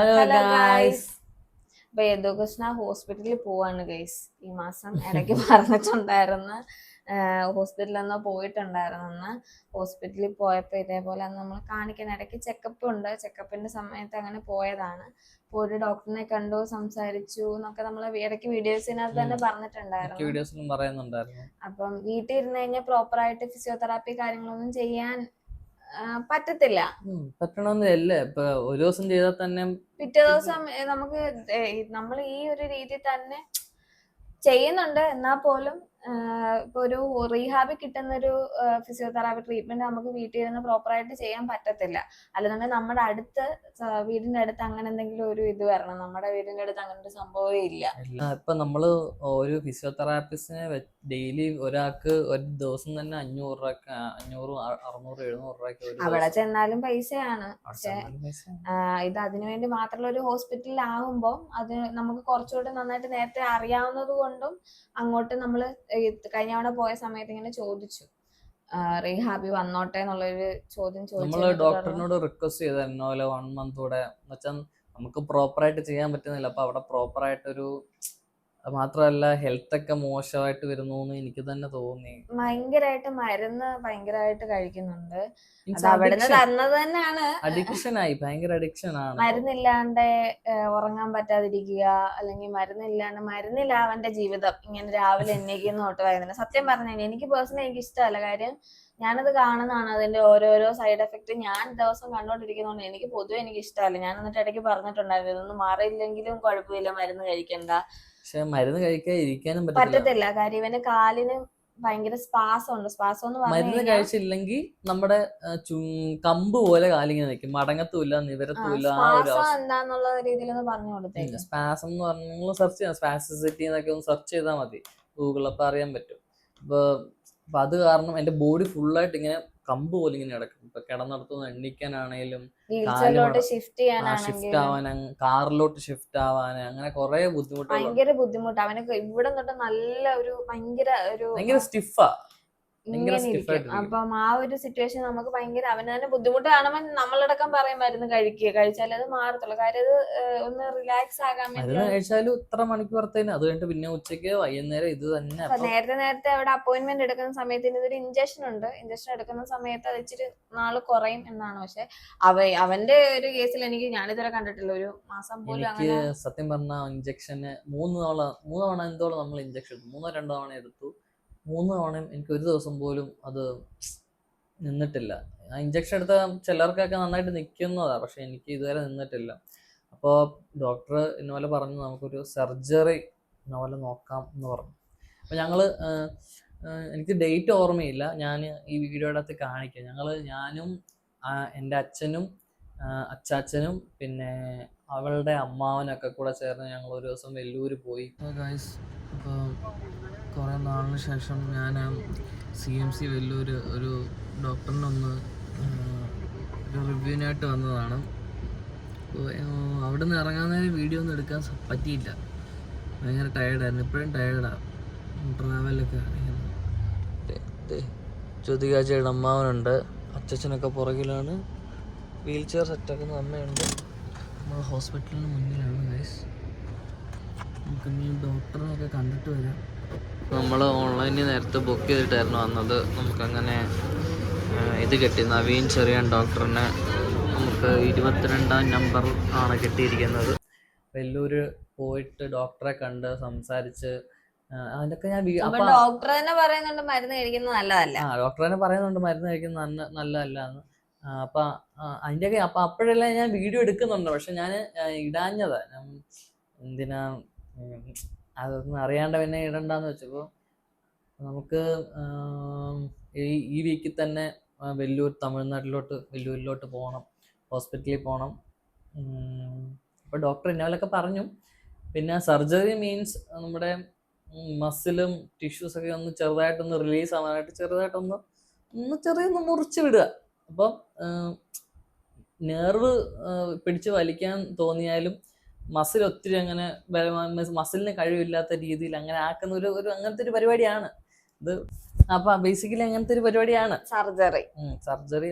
Hello guys. അപ്പൊ യദുകൃഷ്ണ ഹോസ്പിറ്റലിൽ പോവാണ് ഗൈസ്. ഈ മാസം ഇടയ്ക്ക് പറഞ്ഞിട്ടുണ്ടായിരുന്നു ഹോസ്പിറ്റലിൽ നിന്ന് പോയിട്ടുണ്ടായിരുന്നു. ഹോസ്പിറ്റലിൽ പോയപ്പോ ഇതേപോലെ നമ്മൾ കാണിക്കാൻ ഇടയ്ക്ക് ചെക്കപ്പ് ഉണ്ട്. ചെക്കപ്പിന്റെ സമയത്ത് അങ്ങനെ പോയതാണ്. അപ്പോൾ ഒരു ഡോക്ടറിനെ കണ്ടു, സംസാരിച്ചു എന്നൊക്കെ നമ്മൾ ഇടയ്ക്ക് വീഡിയോസിനകത്ത് തന്നെ പറഞ്ഞിട്ടുണ്ടായിരുന്നു. അപ്പം വീട്ടിൽ ഇരുന്ന് കഴിഞ്ഞാൽ പ്രോപ്പറായിട്ട് ഫിസിയോതെറാപ്പി കാര്യങ്ങളൊന്നും ചെയ്യാൻ പറ്റത്തില്ല. പറ്റണമെന്നില്ല. ഇപ്പൊ ഒരു ദിവസം ചെയ്താൽ തന്നെ പിറ്റേ ദിവസം നമുക്ക് നമ്മൾ ഈ ഒരു രീതി തന്നെ ചെയ്യുന്നുണ്ട്. എന്നാൽ പോലും ഇപ്പൊ ഒരു റീഹാബിൽ കിട്ടുന്ന ഒരു ഫിസിയോതെറാപ്പി ട്രീറ്റ്മെന്റ് നമുക്ക് വീട്ടിൽ ഇരുന്ന് പ്രോപ്പറായിട്ട് ചെയ്യാൻ പറ്റത്തില്ല. അല്ലെന്നുണ്ടെങ്കിൽ നമ്മുടെ വീടിന്റെ അടുത്ത് അങ്ങനെ എന്തെങ്കിലും ഒരു ഇത് വരണം. നമ്മുടെ വീടിന്റെ അടുത്ത് അങ്ങനെ ഒരു സംഭവമേ ഇല്ല. ഇപ്പൊ നമ്മള് ഒരു ഫിസിയോതെറാപ്പിസ്റ്റിനെ ഡെയിലി ഒരാൾക്ക് ഒരു ദിവസം തന്നെ 500 രൂപ, 500, 600, 700 രൂപ അവിടെ ചെന്നാലും പൈസയാണ്. പക്ഷെ ഇത് അതിനുവേണ്ടി മാത്രമുള്ള ഒരു ഹോസ്പിറ്റലിലാകുമ്പോൾ അത് നമുക്ക് കുറച്ചുകൂടി നന്നായിട്ട് നേരത്തെ അറിയാവുന്നത് കൊണ്ടും അങ്ങോട്ട് നമ്മൾ കഴിഞ്ഞ തവണ പോയ സമയത്ത് ഇങ്ങനെ ചോദിച്ചു, റീഹാബി വന്നോട്ടെ എന്നുള്ളൊരു ചോദ്യം നമ്മള് ഡോക്ടറിനോട് റിക്വസ്റ്റ് ചെയ്തായിരുന്നു 1 month കൂടെ. എന്നുവെച്ചാൽ നമുക്ക് പ്രോപ്പറായിട്ട് ചെയ്യാൻ പറ്റുന്നില്ല. അപ്പൊ അവിടെ പ്രോപ്പറായിട്ടൊരു മാത്രമല്ല ഹെൽത്ത് ഒക്കെ മോശമായിട്ട് വരുന്നു എന്ന് എനിക്ക് തന്നെ തോന്നി. ഭയങ്കരമായിട്ട് ഭയങ്കരമായിട്ട് കഴിക്കുന്നുണ്ട്. അവിടുന്ന് തന്നത് തന്നെയാണ്. അഡിക്ഷനായി, ഭയങ്കര അഡിക്ഷൻ ആണ്. മരുന്നില്ലാണ്ട് ഉറങ്ങാൻ പറ്റാതിരിക്കുക, അല്ലെങ്കിൽ മരുന്നില്ല അവന്റെ ജീവിതം. ഇങ്ങനെ രാവിലെ എണ്ണീക്കുന്ന തൊട്ട് വൈകുന്നേരം. സത്യം പറഞ്ഞാൽ എനിക്ക് പേഴ്സണലി എനിക്ക് ഇഷ്ടമല്ല. കാര്യം ഞാനത് കാണുന്നതാണ്, അതിന്റെ ഓരോരോ സൈഡ് എഫക്ട് ഞാൻ ദിവസം കണ്ടോണ്ടിരിക്കുന്നതുകൊണ്ട് എനിക്ക് പൊതുവെ എനിക്ക് ഇഷ്ടമല്ല. ഞാൻ എന്നിട്ട് ഇടയ്ക്ക് പറഞ്ഞിട്ടുണ്ടായിരുന്നു, ഇതൊന്നും മാറിയില്ലെങ്കിലും കുഴപ്പമില്ല, മരുന്ന് കഴിക്കണ്ട. പക്ഷെ മരുന്ന് കഴിക്കാതിരിക്കാനും പറ്റത്തില്ല. കാര്യം ഇവന് കാലിന് ഭയങ്കര സ്പാസം ഉണ്ട്. സ്പാസം എന്ന് മരുന്ന് കഴിച്ചില്ലെങ്കിൽ നമ്മുടെ കമ്പ് പോലെ കാലിങ്ങനെ നിൽക്കും, മടങ്ങത്തുമില്ല, നിവരത്തുമില്ല. എന്താന്നുള്ള രീതിയിൽ ഒന്ന് പറഞ്ഞു കൊടുത്തേ. സ്പാസം എന്ന് പറഞ്ഞാൽ നിങ്ങൾ സെർച്ച് ചെയ്യാം, സ്പാസിസിറ്റി എന്നൊക്കെ ഒന്ന് സെർച്ച് ചെയ്താൽ മതി ഗൂഗിളിൽ. അപ്പൊ അറിയാൻ പറ്റും. അപ്പൊ അത് കാരണം എന്റെ ബോഡി ഫുള്ളായിട്ട് ഇങ്ങനെ കമ്പ് പോലെ ഇങ്ങനെ കിടക്കും. ഇപ്പൊ കിടന്നിടത്തുനിന്ന് എണ്ണിക്കാനാണേലും ഷിഫ്റ്റ് ആവാൻ, കാറിലോട്ട് ഷിഫ്റ്റ് ആവാൻ, അങ്ങനെ കുറെ ബുദ്ധിമുട്ട്. ഭയങ്കര ബുദ്ധിമുട്ട്. അവനൊക്കെ ഇവിടെ തൊട്ട് നല്ല ഒരു ഭയങ്കര സ്റ്റിഫാ. അപ്പം ആ ഒരു സിറ്റുവേഷൻ നമുക്ക് ഭയങ്കര അവന് തന്നെ ബുദ്ധിമുട്ട് കാണുമ്പോൾ നമ്മളടക്കം പറയും മരുന്ന് കഴിച്ചാൽ അത് മാറത്തുള്ളൂ. കാര്യം അത് ഒന്ന് റിലാക്സ് ആകാൻ വേണ്ടി. കഴിച്ചാലും ഇത്ര മണിക്കൂറത്തേന് അത് കഴിഞ്ഞിട്ട് പിന്നെ ഉച്ചയ്ക്ക് വൈകുന്നേരം ഇത് തന്നെ. നേരത്തെ അവിടെ അപ്പോയിന്റ്മെന്റ് എടുക്കുന്ന സമയത്ത് ഇതൊരു ഇഞ്ചക്ഷൻ ഉണ്ട്. ഇഞ്ചക്ഷൻ എടുക്കുന്ന സമയത്ത് അത് ഇച്ചിരി നാള് കുറയും എന്നാണ്. പക്ഷെ അവന്റെ ഒരു കേസിൽ ഞാനിതുവരെ കണ്ടിട്ടില്ല ഒരു മാസം പോലും. എനിക്ക് സത്യം പറഞ്ഞ ഇഞ്ചക്ഷന് 3 തവണ എന്തോളം നമ്മൾ ഇഞ്ചക്ഷൻ എടുത്തു. 2 തവണ എടുത്തു. 3 തവണയും എനിക്ക് ഒരു ദിവസം പോലും അത് നിന്നിട്ടില്ല. ആ ഇഞ്ചക്ഷൻ എടുത്ത ചിലർക്കൊക്കെ നന്നായിട്ട് നിൽക്കുന്നതാണ്, പക്ഷെ എനിക്ക് ഇതുവരെ നിന്നിട്ടില്ല. അപ്പോൾ ഡോക്ടർ ഇന്നപോലെ പറഞ്ഞു നമുക്കൊരു സർജറി ഇന്നപോലെ നോക്കാം എന്ന് പറഞ്ഞു. അപ്പോൾ എനിക്ക് ഡേറ്റ് ഓർമ്മയില്ല, ഞാൻ ഈ വീഡിയോയുടെ അകത്ത് കാണിക്കാം. ഞാനും എൻ്റെ അച്ഛനും അച്ചാച്ചനും പിന്നെ അവളുടെ അമ്മാവനൊക്കെ കൂടെ ചേർന്ന് ഞങ്ങൾ ഒരു ദിവസം വെല്ലൂർ പോയി. അപ്പോൾ കുറേ നാളിന് ശേഷം ഞാൻ CMC വെല്ലൂർ ഒരു ഡോക്ടറിനൊന്ന് ഒരു റിവ്യൂവിനായിട്ട് വന്നതാണ്. അപ്പോൾ അവിടെ നിന്ന് ഇറങ്ങാൻ വീഡിയോ ഒന്നും എടുക്കാൻ പറ്റിയില്ല. ഭയങ്കര ടയേർഡായിരുന്നു. ഇപ്പോഴും ടയേർഡാണ്, ട്രാവലൊക്കെ. ജ്യോതികാച്ചയുടെ അമ്മാവനുണ്ട്, അച്ഛനൊക്കെ പുറകിലാണ്, വീൽ ചെയർ സെറ്റാക്കുന്ന അമ്മയുണ്ട്. നമ്മൾ ഹോസ്പിറ്റലിന് മുന്നിലാണ് ഗൈസ്. നമുക്ക് ഇനി ഡോക്ടറിനൊക്കെ കണ്ടിട്ട് വരാം. നമ്മൾ ഓൺലൈനിൽ നേരത്തെ ബുക്ക് ചെയ്തിട്ടായിരുന്നു വന്നത്. നമുക്കങ്ങനെ ഇത് കിട്ടി, നവീൻ ചെറിയാൻ ഡോക്ടറിനെ നമുക്ക് 22-ാം നമ്പർ ആണ് കിട്ടിയിരിക്കുന്നത്. വെല്ലൂര് പോയിട്ട് ഡോക്ടറെ കണ്ട് സംസാരിച്ച് അതിനൊക്കെ ഞാൻ ഡോക്ടർ തന്നെ പറയുന്നുണ്ട് മരുന്ന് കഴിക്കുന്നത് നല്ലതല്ല. ഡോക്ടർ തന്നെ പറയുന്നുണ്ട് മരുന്ന് കഴിക്കുന്നത് നല്ലതല്ല എന്ന്. അപ്പൊ അതിൻ്റെയൊക്കെ അപ്പോഴെല്ലാം ഞാൻ വീഡിയോ എടുക്കുന്നുണ്ട്, പക്ഷെ ഞാൻ ഇടാഞ്ഞതാ. എന്തിനാ അതൊന്നും അറിയാണ്ട് പിന്നെ ഇടണ്ടെന്ന് വെച്ചപ്പോൾ നമുക്ക് ഈ വീക്കിൽ തന്നെ വെല്ലൂരിലോട്ട് പോകണം, ഹോസ്പിറ്റലിൽ പോകണം. അപ്പോൾ ഡോക്ടർ ഇന്നലൊക്കെ പറഞ്ഞു. പിന്നെ സർജറി മീൻസ് നമ്മുടെ മസിലും ടിഷ്യൂസൊക്കെ ഒന്ന് ചെറുതായിട്ടൊന്ന് റിലീസ് ആവാനായിട്ട് ചെറുതായിട്ടൊന്ന് ചെറിയൊന്ന് മുറിച്ച് വിടുക. അപ്പം നെർവ് പിടിച്ച് വലിക്കാൻ തോന്നിയാലും മസിൽ ഒത്തിരി അങ്ങനെ മസിലിന് കഴിവില്ലാത്ത രീതിയിൽ അങ്ങനെ ആക്കുന്ന ഒരു അങ്ങനത്തെ ഒരു പരിപാടിയാണ് ഇത്. അപ്പൊ ബേസിക്കലി അങ്ങനത്തെ ഒരു പരിപാടിയാണ് സർജറി. സർജറി.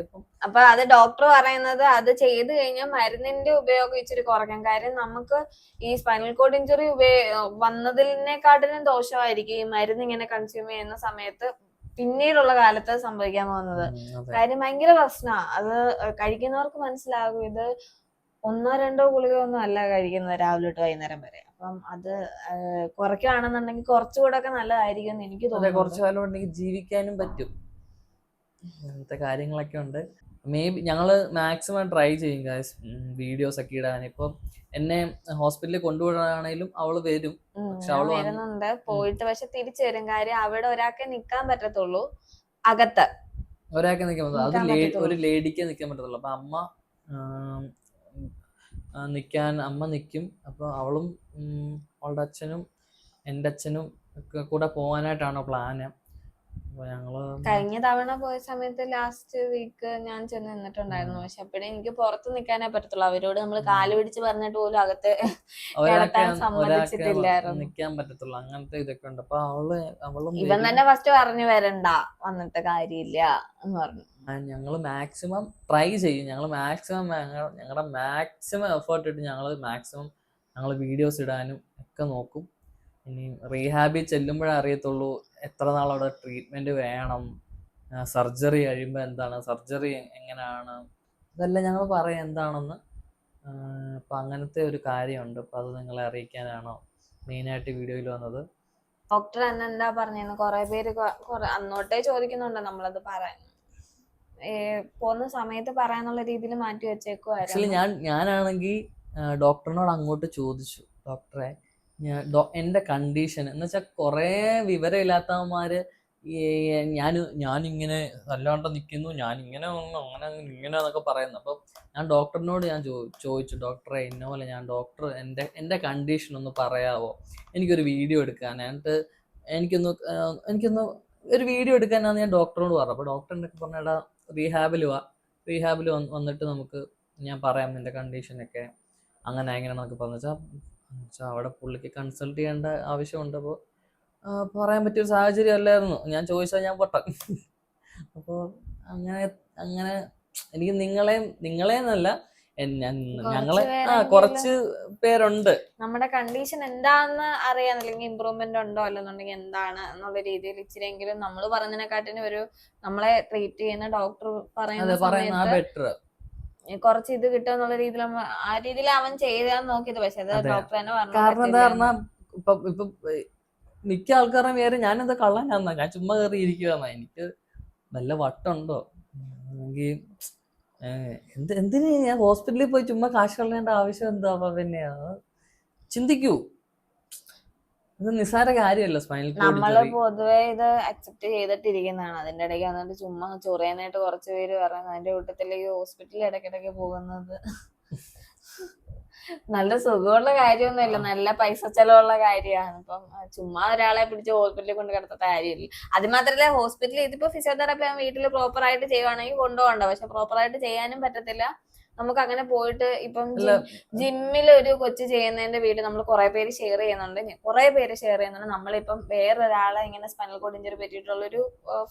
അപ്പൊ അത് ഡോക്ടർ പറയുന്നത് അത് ചെയ്ത് കഴിഞ്ഞാൽ മരുന്നിന്റെ ഉപയോഗം ഇച്ചിരി കുറയ്ക്കാം. കാര്യം നമുക്ക് ഈ സ്പൈനൽ കോഡ് ഇഞ്ചുറി വന്നതിനെക്കാട്ടിലും ദോഷമായിരിക്കും ഈ മരുന്ന് ഇങ്ങനെ കൺസ്യൂം ചെയ്യുന്ന സമയത്ത് പിന്നീടുള്ള കാലത്ത് സംഭവിക്കാൻ പോകുന്നത്. കാര്യം ഭയങ്കര പ്രശ്നമാണ്. അത് കഴിക്കുന്നവർക്ക് മനസ്സിലാകും. ഇത് 1-2 ഗുളിക ഒന്നും അല്ല കഴിക്കുന്നത് രാവിലെ തൊട്ട് വൈകുന്നേരം വരെ. അപ്പം അത് കുറയ്ക്കുകയാണെന്നുണ്ടെങ്കിൽ കുറച്ചുകൂടെ ഒക്കെ നല്ലതായിരിക്കും എന്ന് എനിക്ക് തോന്നുന്നു. കുറച്ചു കാലം ഉണ്ടെങ്കിൽ ജീവിക്കാനും പറ്റും. അങ്ങനത്തെ കാര്യങ്ങളൊക്കെ ഉണ്ട്. മേ ബി ഞങ്ങള് മാക്സിമം ട്രൈ ചെയ്യും ഗൈസ് വീഡിയോസ് ഒക്കെ ഇടാൻ. ഇപ്പം എന്നെ ഹോസ്പിറ്റലിൽ കൊണ്ടുപോകാനാണെങ്കിലും അവള് വരും. പക്ഷെ അവള് വരുന്നുണ്ട്, പോയിട്ട് പക്ഷെ തിരിച്ചു വരും. കാര്യം അവിടെ ഒരാൾക്ക് നിക്കാൻ പറ്റത്തുള്ളൂ, അകത്ത് ഒരാൾക്ക് നിക്കാൻ പറ്റുള്ളൂ. അത് ഒരു ലേഡിക്ക് നിക്കാൻ പറ്റത്തുള്ളൂ. അപ്പൊ അമ്മ അമ്മ നിക്കും. അപ്പൊ അവളും അവളുടെ അച്ഛനും എൻ്റെ അച്ഛനും ഒക്കെ കൂടെ പോകാനായിട്ടാണ് പ്ലാന്. അപ്പൊ ഞങ്ങള് കഴിഞ്ഞ തവണ പോയ സമയത്ത് ലാസ്റ്റ് വീക്ക് ഞാൻ ചെന്ന് നിന്നിട്ടുണ്ടായിരുന്നു. പക്ഷെ അപ്പഴേ എനിക്ക് പുറത്ത് നിൽക്കാനേ പറ്റത്തുള്ളൂ. അവരോട് നമ്മൾ കാല് പിടിച്ച് പറഞ്ഞിട്ട് പോലും അകത്ത് സമ്മതിച്ചിട്ടില്ലായിരുന്നു, നിക്കാൻ പറ്റത്തുള്ളൂ. അങ്ങനത്തെ ഇതൊക്കെ ഉണ്ട്. അപ്പൊ അവളും ഇവൻ തന്നെ ഫസ്റ്റ് പറഞ്ഞു വരണ്ട, വന്നിട്ട് കാര്യമില്ല എന്ന് പറഞ്ഞു. ഞങ്ങള് മാക്സിമം ട്രൈ ചെയ്യും. ഞങ്ങളുടെ മാക്സിമം എഫേർട്ട് ഇട്ട് ഞങ്ങൾ വീഡിയോസ് ഇടാനും ഒക്കെ നോക്കും. ഇനി റീഹാബിൽ ചെല്ലുമ്പോഴേ അറിയത്തുള്ളൂ എത്ര നാൾ അവിടെ ട്രീറ്റ്മെന്റ് വേണം, സർജറി കഴിയുമ്പോൾ എന്താണ്, സർജറി എങ്ങനെയാണ്, ഇതെല്ലാം ഞങ്ങൾ പറയാം എന്താണെന്ന്. അപ്പൊ അങ്ങനത്തെ ഒരു കാര്യമുണ്ട്. അപ്പൊ അത് നിങ്ങളെ അറിയിക്കാനാണോ മെയിനായിട്ട് വീഡിയോയിൽ വന്നത്. ഡോക്ടർ എന്താ പറഞ്ഞെന്ന് കുറെ പേര് അന്നോട്ടേ ചോദിക്കുന്നുണ്ട്. നമ്മളത് പറയാൻ പോകുന്ന സമയത്ത് പറയാന്നുള്ള രീതിയിൽ മാറ്റി വെച്ചേക്കുവായിരുന്നു. ആക്ച്വലി ഞാനാണെങ്കിൽ ഡോക്ടറിനോട് അങ്ങോട്ട് ചോദിച്ചു, ഡോക്ടറെ എന്റെ കണ്ടീഷൻ എന്ന് വെച്ചാൽ കുറെ വിവരമില്ലാത്തവന്മാര് ഞാനിങ്ങനെ അല്ലാണ്ട് നിൽക്കുന്നു, ഞാനിങ്ങനെ എന്നൊക്കെ പറയുന്നു. അപ്പം ഞാൻ ഡോക്ടറിനോട് ചോദിച്ചു, ഡോക്ടറെ ഇന്നപോലെ ഡോക്ടർ എൻ്റെ കണ്ടീഷൻ ഒന്ന് പറയാവോ, എനിക്കൊരു വീഡിയോ എടുക്കാൻ, എന്നിട്ട് എനിക്കൊന്ന് ഒരു വീഡിയോ എടുക്കാനാണ് ഞാൻ ഡോക്ടറോട് പറഞ്ഞു. അപ്പോൾ ഡോക്ടറിൻ്റെ പറഞ്ഞാൽ റീഹാബിൽ വന്നിട്ട് ഞാൻ പറയാം നിന്റെ കണ്ടീഷനൊക്കെ അങ്ങനെ എന്നൊക്കെ പറഞ്ഞു. വെച്ചാൽ അവിടെ പുള്ളിക്ക് കൺസൾട്ട് ചെയ്യേണ്ട ആവശ്യമുണ്ട്. അപ്പോൾ പറയാൻ പറ്റിയൊരു സാഹചര്യം അല്ലായിരുന്നു. ഞാൻ ചോദിച്ചാൽ ഞാൻ പൊട്ടൻ. അപ്പോൾ അങ്ങനെ എനിക്ക് നിങ്ങളെന്നല്ല ഞങ്ങളെ കുറച്ച് പേരുണ്ട് നമ്മുടെ കണ്ടീഷൻ എന്താന്ന് അറിയാൻ, അല്ലെങ്കിൽ ഇമ്പ്രൂവ്മെന്റ് ഉണ്ടോ അല്ലെന്നുണ്ടെങ്കിൽ എന്താണ് എന്നുള്ള രീതിയിൽ ഇച്ചിരിയെങ്കിലും നമ്മൾ പറഞ്ഞതിനെക്കാട്ടിന് ഒരു നമ്മളെ ട്രീറ്റ് ചെയ്യുന്ന ഡോക്ടർ പറയുന്ന ബെറ്റർ കുറച്ച് ഇത് കിട്ടുക എന്നുള്ള രീതിയിൽ ആ രീതിയിൽ അവൻ ചെയ്താൻ നോക്കിയത്. പക്ഷെ അത് ഡോക്ടർ തന്നെ പറഞ്ഞു. കാരണം ഇപ്പൊ മിക്ക ആൾക്കാരുടെ പേര് ഞാനെന്താ കള്ളനാന്നാ, ഞാൻ ചുമ്മാ കയറി ഇരിക്കുവാന്നാ. എനിക്ക് വല്ല വട്ടുണ്ടോ, അല്ലെങ്കിൽ എന്തിന് ഞാൻ ഹോസ്പിറ്റലിൽ പോയി ചുമ്മാ കാശ് കളയേണ്ട ആവശ്യം എന്താ? പിന്നെ ചിന്തിക്കൂ, ഇത് നിസ്സാര കാര്യമല്ല. സ്പൈനൽ കോഡ് നമ്മള് പൊതുവെ ഇത് അക്സെപ്റ്റ് ചെയ്തിട്ടിരിക്കുന്നതാണ്. അതിന്റെ ഇടയ്ക്ക് വന്നിട്ട് ചുമ്മാ ചൊറിയാനായിട്ട് കുറച്ച് പേര് പറയുന്നത്. അതിന്റെ കൂട്ടത്തിലേക്ക് ഹോസ്പിറ്റലിൽ ഇടയ്ക്കിടയ്ക്ക് പോകുന്നത് നല്ല സുഖമുള്ള കാര്യമൊന്നുമില്ല, നല്ല പൈസ ചെലവുള്ള കാര്യമാണ്. ഇപ്പം ചുമ്മാ ഒരാളെ പിടിച്ച് ഹോസ്പിറ്റലിൽ കൊണ്ട് കിടത്തേണ്ട കാര്യമില്ല. അത് മാത്രമല്ല, ഹോസ്പിറ്റലിൽ ഇതിപ്പോ ഫിസിയോതെറാപ്പി അവൻ വീട്ടിൽ പ്രോപ്പർ ആയിട്ട് ചെയ്യുവാണെങ്കിൽ കൊണ്ടുപോകണ്ട. പക്ഷെ പ്രോപ്പർ ആയിട്ട് ചെയ്യാനും പറ്റത്തില്ല. നമുക്ക് അങ്ങനെ പോയിട്ട് ഇപ്പം ജിമ്മിൽ ഒരു കൊച്ചു ചെയ്യുന്നതിന്റെ വീഡിയോ നമ്മൾ കുറെ പേര് ഷെയർ ചെയ്യുന്നുണ്ട്. നമ്മളിപ്പം വേറൊരാളെ ഇങ്ങനെ സ്പൈനൽ കോഡ് ഇഞ്ചുറി പറ്റിയിട്ടുള്ള ഒരു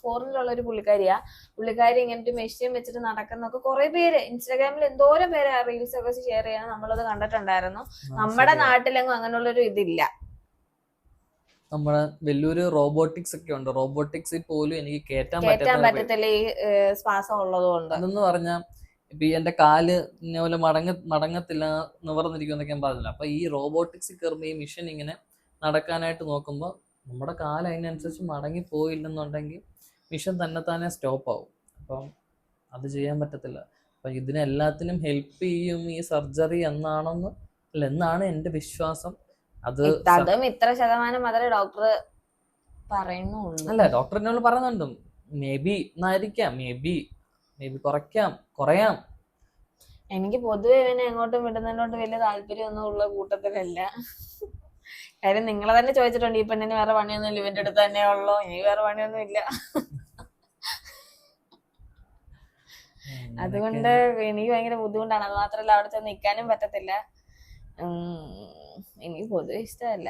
ഫോറിനിലുള്ള ഒരു പുള്ളിക്കാരി ഇങ്ങനത്തെ മെഷീൻ വെച്ചിട്ട് നടക്കുന്നൊക്കെ കുറെ പേര് ഇൻസ്റ്റാഗ്രാമിൽ എന്തോരം പേര് റീൽസ് ഒക്കെ ഷെയർ ചെയ്യാൻ നമ്മളത് കണ്ടിട്ടുണ്ടായിരുന്നു. നമ്മുടെ നാട്ടിലെങ്ങും അങ്ങനെയുള്ള ഒരു ഇതില്ല. നമ്മുടെ വലിയൊരു റോബോട്ടിക്സ് ഒക്കെ ഉണ്ട്. റോബോട്ടിക്സിൽ പോലും എനിക്ക് കേറ്റാൻ പറ്റത്തില്ല ഈ ശ്വാസം ഉള്ളതുകൊണ്ട്. അതെന്ന് പറഞ്ഞാൽ ഇപ്പൊ എന്റെ കാല് ഇന്നപോലെ മടങ്ങത്തില്ല, നിവർന്നിരിക്കുമെന്നൊക്കെ ഞാൻ പറഞ്ഞില്ല. അപ്പൊ ഈ റോബോട്ടിക്സിൽ കയറുമ്പോൾ ഈ മിഷൻ ഇങ്ങനെ നടക്കാനായിട്ട് നോക്കുമ്പോൾ നമ്മുടെ കാല് അതിനനുസരിച്ച് മടങ്ങി പോയില്ലെന്നുണ്ടെങ്കിൽ മിഷൻ തന്നെ സ്റ്റോപ്പ് ആവും. അപ്പം അത് ചെയ്യാൻ പറ്റത്തില്ല. അപ്പൊ ഇതിനെല്ലാത്തിനും ഹെൽപ്പ് ചെയ്യും ഈ സർജറി എന്നാണ് എന്റെ വിശ്വാസം. അതും ഇത്ര ശതമാനം മാത്രമേ ഡോക്ടർ പറയുന്നുള്ളൂ. അല്ല, ഡോക്ടർ എന്നോട് പറയുന്നുണ്ട് മേ ബി എന്നായിരിക്കാം, മേ ബി കുറയാം. എനിക്ക് പൊതുവെ ഇവനെ എങ്ങോട്ടും വിടുന്നതിനോട്ട് വലിയ താല്പര്യമൊന്നും ഉള്ള കൂട്ടത്തിലല്ല. കാര്യം നിങ്ങളെ തന്നെ ചോദിച്ചിട്ടുണ്ട്, ഈ പെണ്ണിന് വേറെ പണിയൊന്നും ഇല്ല, ഇവന്റെ അടുത്ത് തന്നെ ഉള്ളോ, എനിക്ക് വേറെ പണിയൊന്നും ഇല്ല. അതുകൊണ്ട് എനിക്ക് ഭയങ്കര ബുദ്ധിമുട്ടാണ്. അത് മാത്രമല്ല അവിടെ ചെന്ന് നിൽക്കാനും പറ്റത്തില്ല. എനിക്ക് പൊതുവെ ഇഷ്ടമല്ല,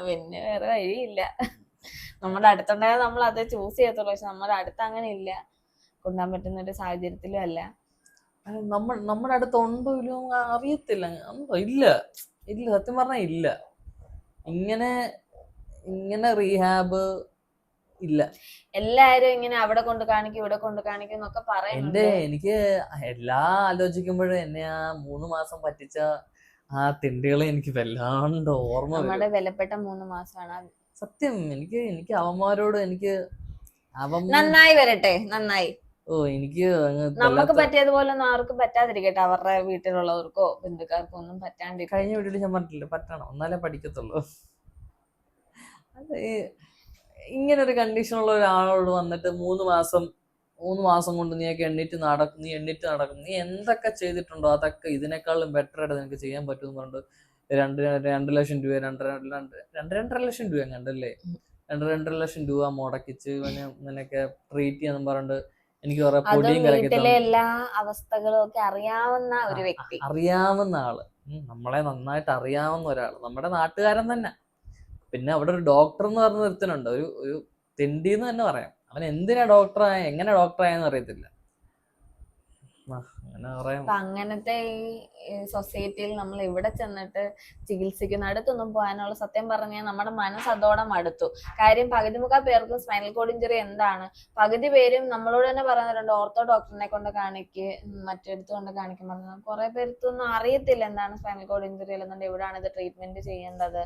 പിന്നെ വേറെ വഴിയില്ല. നമ്മുടെ അടുത്തുണ്ടായാൽ നമ്മൾ അത് ചൂസ് ചെയ്യത്തുള്ളൂ. പക്ഷെ നമ്മുടെ അടുത്ത് അങ്ങനെ ഇല്ല, കൊണ്ടുപോകാൻ പറ്റുന്ന ഒരു സാഹചര്യത്തിലും അല്ല. നമ്മുടെ അടുത്ത് ഉണ്ടോ ഇല്ലോ അറിയത്തില്ല. ഇല്ല ഇല്ല, സത്യം പറഞ്ഞാൽ ഇല്ല. ഇങ്ങനെ ഇങ്ങനെ റീഹാബ് ഇല്ല. എല്ലാരും ഇങ്ങനെ അവിടെ കൊണ്ട് കാണിക്കും ഇവിടെ കൊണ്ട് കാണിക്കും എന്നൊക്കെ പറയുന്നുണ്ട്. എനിക്ക് എല്ലാ ആലോചിക്കുമ്പോഴും എന്നെ ആ 3 മാസം പറ്റിച്ച ആ തിണ്ടികളെ എനിക്ക് വല്ലാണ്ട് ഓർമ്മ വരും. നമ്മുടെ വിലപ്പെട്ട 3 മാസമാണ് സത്യം. എനിക്ക് അവന്മാരോട് എനിക്ക് നന്നായി വരട്ടെ, നന്നായി. എനിക്ക് നമുക്ക് പറ്റിയതുപോലെ ഒന്നും ആർക്കും പറ്റാതിരിക്കട്ടെ, അവരുടെ വീട്ടിലുള്ളവർക്കോ ബന്ധുക്കാർക്കോ ഒന്നും പറ്റാണ്ടിരിക്കും. കഴിഞ്ഞ വീട്ടിൽ ഞാൻ പറഞ്ഞിട്ടില്ല, പറ്റണം എന്നാലേ പഠിക്കത്തുള്ളൂ. അത് ഇങ്ങനെ ഒരു കണ്ടീഷനുള്ള ഒരാളോട് വന്നിട്ട് 3 മാസം കൊണ്ട് നീ എണ്ണീറ്റ് നടക്കും, നീ എന്തൊക്കെ ചെയ്തിട്ടുണ്ടോ അതൊക്കെ ഇതിനേക്കാളും ബെറ്റർ ആയിട്ട് നിനക്ക് ചെയ്യാൻ പറ്റും എന്ന് പറഞ്ഞിട്ട് 2 ലക്ഷം രൂപ 2.5 ലക്ഷം രൂപ എങ്ങാണ്ടല്ലേ 2.5 ലക്ഷം രൂപ മുടക്കിച്ച് ഇങ്ങനെയൊക്കെ ട്രീറ്റ് ചെയ്യാന്ന് പറഞ്ഞിട്ട് എനിക്ക് കുറെ പൊടിയും വീട്ടിലെ എല്ലാ അവസ്ഥകളും ഒക്കെ അറിയാവുന്ന ഒരു വ്യക്തി, അറിയാവുന്ന ആള്, നമ്മളെ നന്നായിട്ട് അറിയാവുന്ന ഒരാള്, നമ്മുടെ നാട്ടുകാരൻ തന്നെ. പിന്നെ അവിടെ ഒരു ഡോക്ടർ എന്ന് പറഞ്ഞ ഒരുത്തനുണ്ട്, ഒരു തെണ്ടിന്ന് തന്നെ പറയാം. അവൻ എന്തിനാ ഡോക്ടറായ എങ്ങനെ ഡോക്ടറായെന്ന് അറിയത്തില്ല. അപ്പൊ അങ്ങനത്തെ ഈ സൊസൈറ്റിയിൽ നമ്മൾ ഇവിടെ ചെന്നിട്ട് ചികിത്സിക്കുന്ന അടുത്തൊന്നും പോകാനുള്ള, സത്യം പറഞ്ഞാൽ നമ്മുടെ മനസ്സ് അതോടെ മടുത്തു. കാര്യം പകുതി മുക്കാൽ പേർക്കും സ്പൈനൽ കോഡ് ഇഞ്ചറി എന്താണ്, പകുതി പേരും നമ്മളോട് തന്നെ പറയുന്നുണ്ട് ഓർത്തോ ഡോക്ടറിനെ കൊണ്ട് കാണിക്ക്, മറ്റെടുത്ത് കൊണ്ട് കാണിക്കാൻ പറഞ്ഞു. കുറെ പേർക്കൊന്നും അറിയത്തില്ല എന്താണ് സ്പൈനൽ കോഡ് ഇഞ്ചറി അല്ലെന്നുണ്ടെങ്കിൽ എവിടെയാണ് ഇത് ട്രീറ്റ്മെന്റ് ചെയ്യേണ്ടത്,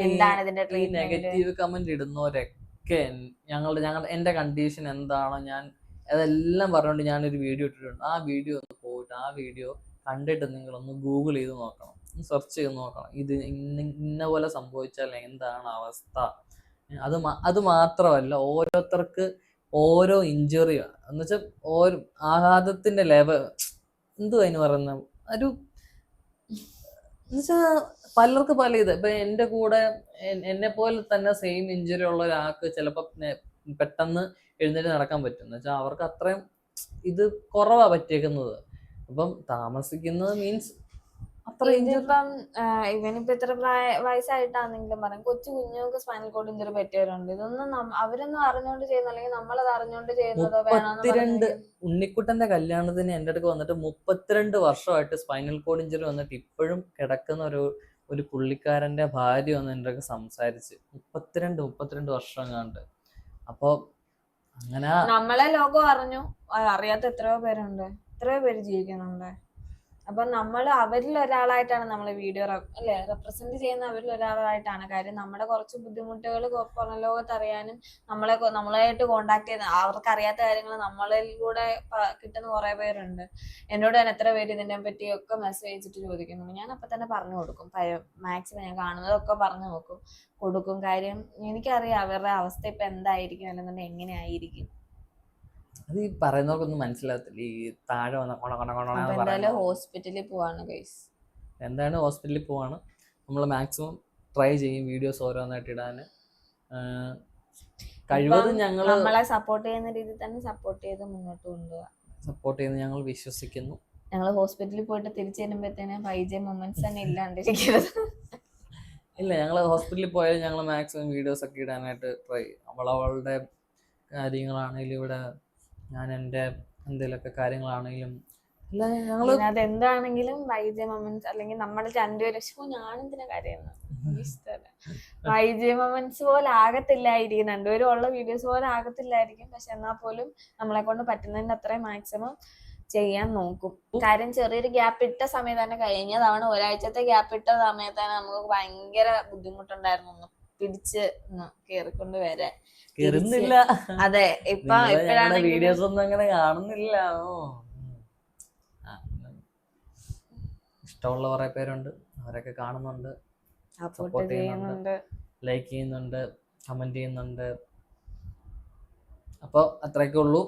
എന്താണ് ഇതിന്റെ ട്രീറ്റ്മെന്റ്. നെഗറ്റീവ് കമന്റ് ഇടുന്നവരൊക്കെ എന്റെ കണ്ടീഷൻ എന്താണോ ഞാൻ അതെല്ലാം പറഞ്ഞുകൊണ്ട് ഞാനൊരു വീഡിയോ ഇട്ടിട്ടുണ്ട്. ആ വീഡിയോ ഒന്ന് പോയിട്ട് ആ വീഡിയോ കണ്ടിട്ട് നിങ്ങളൊന്ന് ഗൂഗിൾ ചെയ്ത് നോക്കണം, സെർച്ച് ചെയ്ത് നോക്കണം, ഇത് ഇന്ന പോലെ സംഭവിച്ചാൽ എന്താണ് അവസ്ഥ. അത് മാത്രമല്ല, ഓരോരുത്തർക്ക് ഓരോ ഇഞ്ചുറി എന്ന് വെച്ചാൽ ഓരോ ആഘാതത്തിന്റെ ലെവൽ എന്തുവാ അതിന് പറയുന്ന ഒരു എന്നുവെച്ചാ പലർക്ക് പല ഇത്. ഇപ്പൊ എന്റെ കൂടെ എന്നെ പോലെ തന്നെ സെയിം ഇഞ്ചുറി ഉള്ള ഒരാൾക്ക് ചിലപ്പോ പെട്ടെന്ന് എഴുന്നേറ്റ് നടക്കാൻ പറ്റും. എന്ന് വെച്ചാൽ അവർക്ക് അത്രയും ഇത് കുറവാ പറ്റിയേക്കുന്നത്. അപ്പം താമസിക്കുന്നത് മീൻസ് അത്ര ഇപ്പം ഇവനിപ്പോ ഇത്ര വയസ്സായിട്ടാണെങ്കിലും പറയും കൊച്ചു കുഞ്ഞുങ്ങൾക്ക് സ്പൈനൽ കോഡ് ഇഞ്ചറി പറ്റിയവരുണ്ട്. ഇതൊന്നും അവരൊന്നും അറിഞ്ഞുകൊണ്ട് ചെയ്യുന്ന, അല്ലെങ്കിൽ നമ്മളത് അറിഞ്ഞുകൊണ്ട് ചെയ്യുന്നതോ വേണമെന്ന്. ഉണ്ണിക്കുട്ടന്റെ കല്യാണത്തിന് എന്റെ അടുക്ക് വന്നിട്ട് 32 വർഷമായിട്ട് സ്പൈനൽ കോഡ് ഇഞ്ചറി വന്നിട്ട് ഇപ്പോഴും കിടക്കുന്ന ഒരു പുള്ളിക്കാരന്റെ ഭാര്യ വന്ന് എൻ്റെ അടുക്ക് സംസാരിച്ച് 32 വർഷം എങ്ങാണ്ട്. അപ്പൊ അങ്ങനെ നമ്മളെ ലോകം അറിഞ്ഞു, അറിയാത്ത എത്രയോ പേരുണ്ട്, എത്രയോ പേര് ജീവിക്കുന്നുണ്ട്. അപ്പൊ നമ്മൾ അവരിൽ ഒരാളായിട്ടാണ് നമ്മൾ വീഡിയോ റെപ്രസെന്റ് ചെയ്യുന്ന അവരിൽ ഒരാളായിട്ടാണ്. കാര്യം നമ്മുടെ കുറച്ച് ബുദ്ധിമുട്ടുകൾ പുറം ലോകത്ത് അറിയാനും നമ്മളായിട്ട് കോണ്ടാക്ട് ചെയ്യുന്ന, അവർക്ക് അറിയാത്ത കാര്യങ്ങൾ നമ്മളിലൂടെ കിട്ടുന്ന കുറെ പേരുണ്ട്. എന്നോട് തന്നെ എത്ര പേര് ഇതിനെ പറ്റിയൊക്കെ മെസ്സേജ് അയച്ചിട്ട് ചോദിക്കുന്നു. ഞാൻ അപ്പൊ തന്നെ പറഞ്ഞു കൊടുക്കും, മാക്സിമം ഞാൻ കാണുന്നതൊക്കെ പറഞ്ഞു കൊടുക്കും. കാര്യം എനിക്കറിയാം അവരുടെ അവസ്ഥ ഇപ്പൊ എന്തായിരിക്കും, അല്ലെന്നുണ്ടെങ്കിൽ എങ്ങനെയായിരിക്കും. അത് ഈ പറയുന്നവർക്കൊന്നും മനസ്സിലാകത്തില്ല. ഈ താഴെ വന്ന ഹോസ്പിറ്റലിൽ പോവാണ് ഗൈസ്. എന്താണ് ഹോസ്പിറ്റലിൽ പോവാണ്. നമ്മൾ മാക്സിമം ട്രൈ ചെയ്യും വീഡിയോസ് ഓരോന്നായിട്ട് ഇടാൻ. കഴിവതും നമ്മളെ സപ്പോർട്ട് ചെയ്യുന്ന രീതിയിൽ തന്നെ സപ്പോർട്ട് ചെയ്ത് മുന്നോട്ട് കൊണ്ടുപോകാം. സപ്പോർട്ട് ചെയ്യുന്ന ഞങ്ങൾ വിശ്വസിക്കുന്നു. ഞങ്ങൾ ഹോസ്പിറ്റലിൽ പോയിട്ട് തിരിച്ചു വരുമ്പോഴത്തേനും 5G മൊമെന്റ്സ് തന്നെ ഇല്ലാണ്ടിരിക്കരുത്. ഇല്ല, ഞങ്ങൾ ഹോസ്പിറ്റലിൽ പോയാലും ഞങ്ങൾ മാക്സിമം വീഡിയോസ് ഒക്കെ ഇടാനായിട്ട് ട്രൈ ചെയ്യും. അവളുടെ കാര്യങ്ങളാണെങ്കിലും ഇവിടെ ഞാൻ എൻ്റെ എന്തെങ്കിലുമൊക്കെ കാര്യങ്ങളാണെങ്കിലും അതെന്താണെങ്കിലും 5G മൊമെന്റ്സ്, അല്ലെങ്കിൽ നമ്മൾ രണ്ടുപേരും ഞാനെന്തിനാ കാര്യമെന്ന് 5G മൊമെന്റ്സ് പോലെ ആകത്തില്ലായിരിക്കും, രണ്ടുപേരും ഉള്ള വീഡിയോസ് പോലെ ആകത്തില്ലായിരിക്കും. പക്ഷെ എന്നാൽ പോലും നമ്മളെ കൊണ്ട് പറ്റുന്നതിന്റെ അത്രയും മാക്സിമം ചെയ്യാൻ നോക്കും. കാര്യം ചെറിയൊരു ഗ്യാപ്പ് ഇട്ട സമയത്ത് തന്നെ, കഴിഞ്ഞ തവണ ഒരാഴ്ചത്തെ ഗ്യാപ്പ് ഇട്ട സമയത്ത് തന്നെ നമുക്ക് ഭയങ്കര ബുദ്ധിമുട്ടുണ്ടായിരുന്നു ഒന്ന് പിടിച്ച് കേറിക്കൊണ്ട് വരാൻ. അതെ, ഇപ്പോഴാണ് വീഡിയോസ് ഒന്നും അങ്ങനെ കാണുന്നില്ല. ഇഷ്ടമുള്ള കുറെ പേരുണ്ട്, അവരൊക്കെ കാണുന്നുണ്ട്, സപ്പോർട്ട് ചെയ്യുന്നുണ്ട്, ലൈക്ക് ചെയ്യുന്നുണ്ട്, കമന്റ് ചെയ്യുന്നുണ്ട്. അപ്പോൾ അത്രയൊക്കെ ഉള്ളൂ.